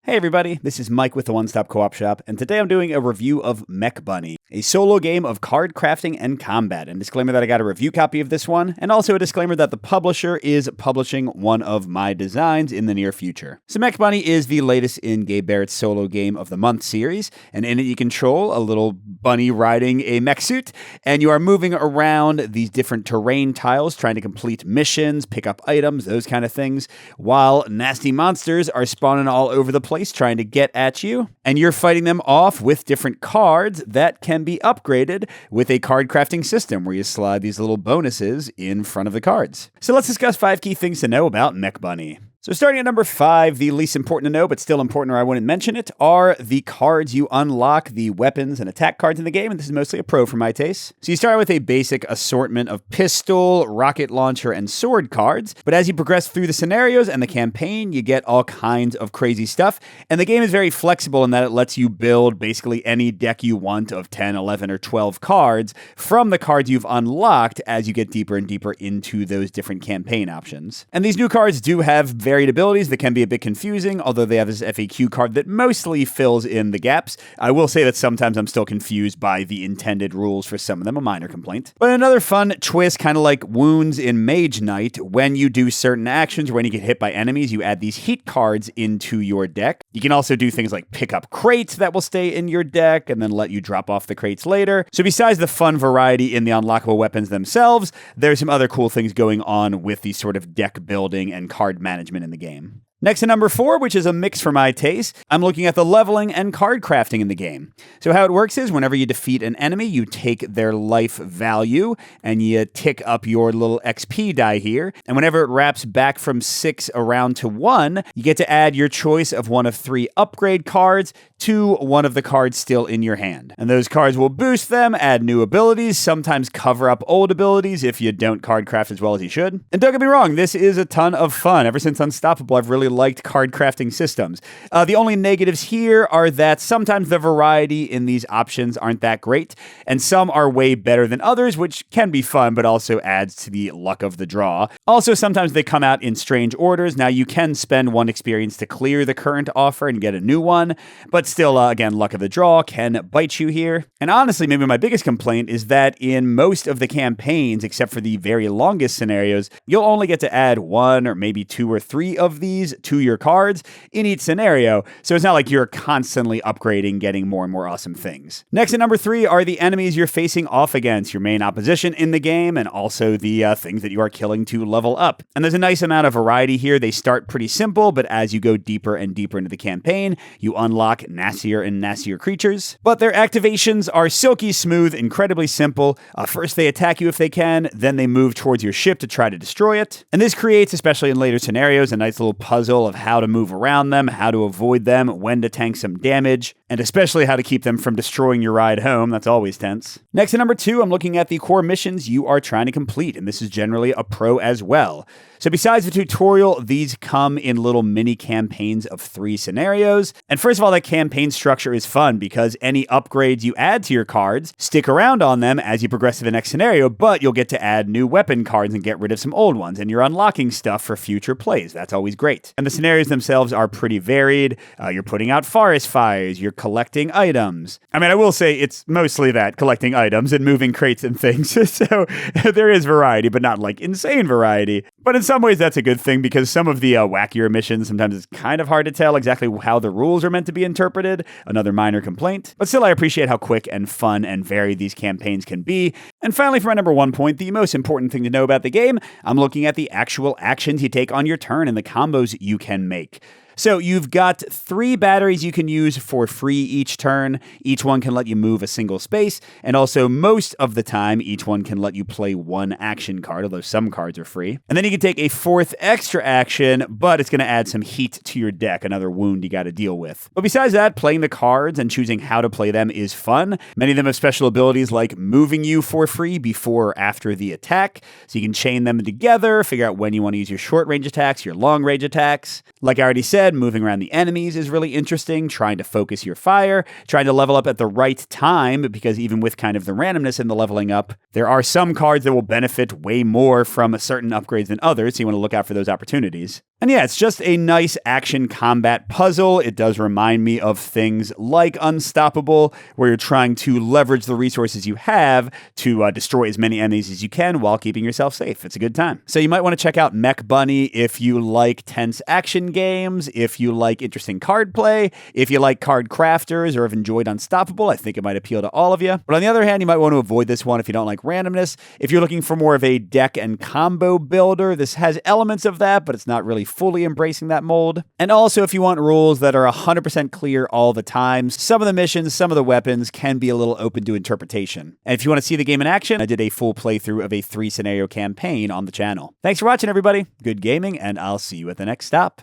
Hey everybody, this is Mike with the One Stop Co-op Shop, and today I'm doing a review of Mech, a solo game of card crafting and combat. And disclaimer that I got a review copy of this one, and also a disclaimer that the publisher is publishing one of my designs in the near future. So Mech is the latest in Gabe Barrett's solo game of the month series, and in it you control a little bunny riding a mech suit, and you are moving around these different terrain tiles, trying to complete missions, pick up items, those kind of things, while nasty monsters are spawning all over the place trying to get at you, and you're fighting them off with different cards that can be upgraded with a card crafting system where you slide these little bonuses in front of the cards. So let's discuss 5 key things to know about Mech. So starting at number 5, the least important to know, but still important or I wouldn't mention it, are the cards you unlock, the weapons and attack cards in the game, and this is mostly a pro for my taste. So you start with a basic assortment of pistol, rocket launcher, and sword cards, but as you progress through the scenarios and the campaign, you get all kinds of crazy stuff, and the game is very flexible in that it lets you build basically any deck you want of 10, 11, or 12 cards from the cards you've unlocked as you get deeper and deeper into those different campaign options. And these new cards do have varied abilities that can be a bit confusing, although they have this FAQ card that mostly fills in the gaps. I will say that sometimes I'm still confused by the intended rules for some of them, a minor complaint. But another fun twist, kind of like wounds in Mage Knight, when you do certain actions or when you get hit by enemies, you add these heat cards into your deck. You can also do things like pick up crates that will stay in your deck and then let you drop off the crates later. So besides the fun variety in the unlockable weapons themselves, there's some other cool things going on with the sort of deck building and card management in the game. Next to number 4, which is a mix for my taste, I'm looking at the leveling and card crafting in the game. So how it works is whenever you defeat an enemy, you take their life value and you tick up your little XP die here. And whenever it wraps back from 6 around to 1, you get to add your choice of one of 3 upgrade cards to one of the cards still in your hand. And those cards will boost them, add new abilities, sometimes cover up old abilities if you don't card craft as well as you should. And don't get me wrong, this is a ton of fun. Ever since Unstoppable, I've really liked card crafting systems. The only negatives here are that sometimes the variety in these options aren't that great, and some are way better than others, which can be fun, but also adds to the luck of the draw. Also, sometimes they come out in strange orders. Now, you can spend 1 experience to clear the current offer and get a new one, but still, again, luck of the draw can bite you here. And honestly, maybe my biggest complaint is that in most of the campaigns, except for the very longest scenarios, you'll only get to add 1 or maybe 2 or 3 of these to your cards in each scenario, so it's not like you're constantly upgrading, getting more and more awesome things. Next at number 3 are the enemies you're facing off against, your main opposition in the game, and also the things that you are killing to level up. And there's a nice amount of variety here. They start pretty simple, but as you go deeper and deeper into the campaign, you unlock nastier and nastier creatures. But their activations are silky smooth, incredibly simple. First they attack you if they can, then they move towards your ship to try to destroy it. And this creates, especially in later scenarios, a nice little puzzle of how to move around them, how to avoid them, when to tank some damage, and especially how to keep them from destroying your ride home. That's always tense. Next at number 2, I'm looking at the core missions you are trying to complete, and this is generally a pro as well. So besides the tutorial, these come in little mini campaigns of 3 scenarios. And first of all, that campaign structure is fun because any upgrades you add to your cards stick around on them as you progress to the next scenario, but you'll get to add new weapon cards and get rid of some old ones, and you're unlocking stuff for future plays. That's always great. And the scenarios themselves are pretty varied. You're putting out forest fires, you're collecting items. I mean, I will say it's mostly that, collecting items and moving crates and things. So there is variety, but not like insane variety. But in some ways, that's a good thing because some of the wackier missions, sometimes it's kind of hard to tell exactly how the rules are meant to be interpreted. Another minor complaint. But still, I appreciate how quick and fun and varied these campaigns can be. And finally, for my number 1 point, the most important thing to know about the game, I'm looking at the actual actions you take on your turn and the combos you can make. So you've got 3 batteries you can use for free each turn. Each one can let you move a single space, and also most of the time, each one can let you play 1 action card, although some cards are free. And then you can take a 4th extra action, but it's going to add some heat to your deck, another wound you got to deal with. But besides that, playing the cards and choosing how to play them is fun. Many of them have special abilities like moving you for free before or after the attack, so you can chain them together, figure out when you want to use your short range attacks, your long range attacks. Like I already said, said, moving around the enemies is really interesting, trying to focus your fire, trying to level up at the right time, because even with kind of the randomness in the leveling up, there are some cards that will benefit way more from certain upgrades than others, so you want to look out for those opportunities. And yeah, it's just a nice action combat puzzle. It does remind me of things like Unstoppable, where you're trying to leverage the resources you have to destroy as many enemies as you can while keeping yourself safe. It's a good time. So you might want to check out Mech Bunny if you like tense action games, if you like interesting card play, if you like card crafters, or have enjoyed Unstoppable. I think it might appeal to all of you. But on the other hand, you might want to avoid this one if you don't like randomness. If you're looking for more of a deck and combo builder, this has elements of that, but it's not really fully embracing that mold. And also, if you want rules that are 100% clear all the time, some of the missions, some of the weapons can be a little open to interpretation. And if you want to see the game in action, I did a full playthrough of a 3-scenario campaign on the channel. Thanks for watching, everybody. Good gaming, and I'll see you at the next stop.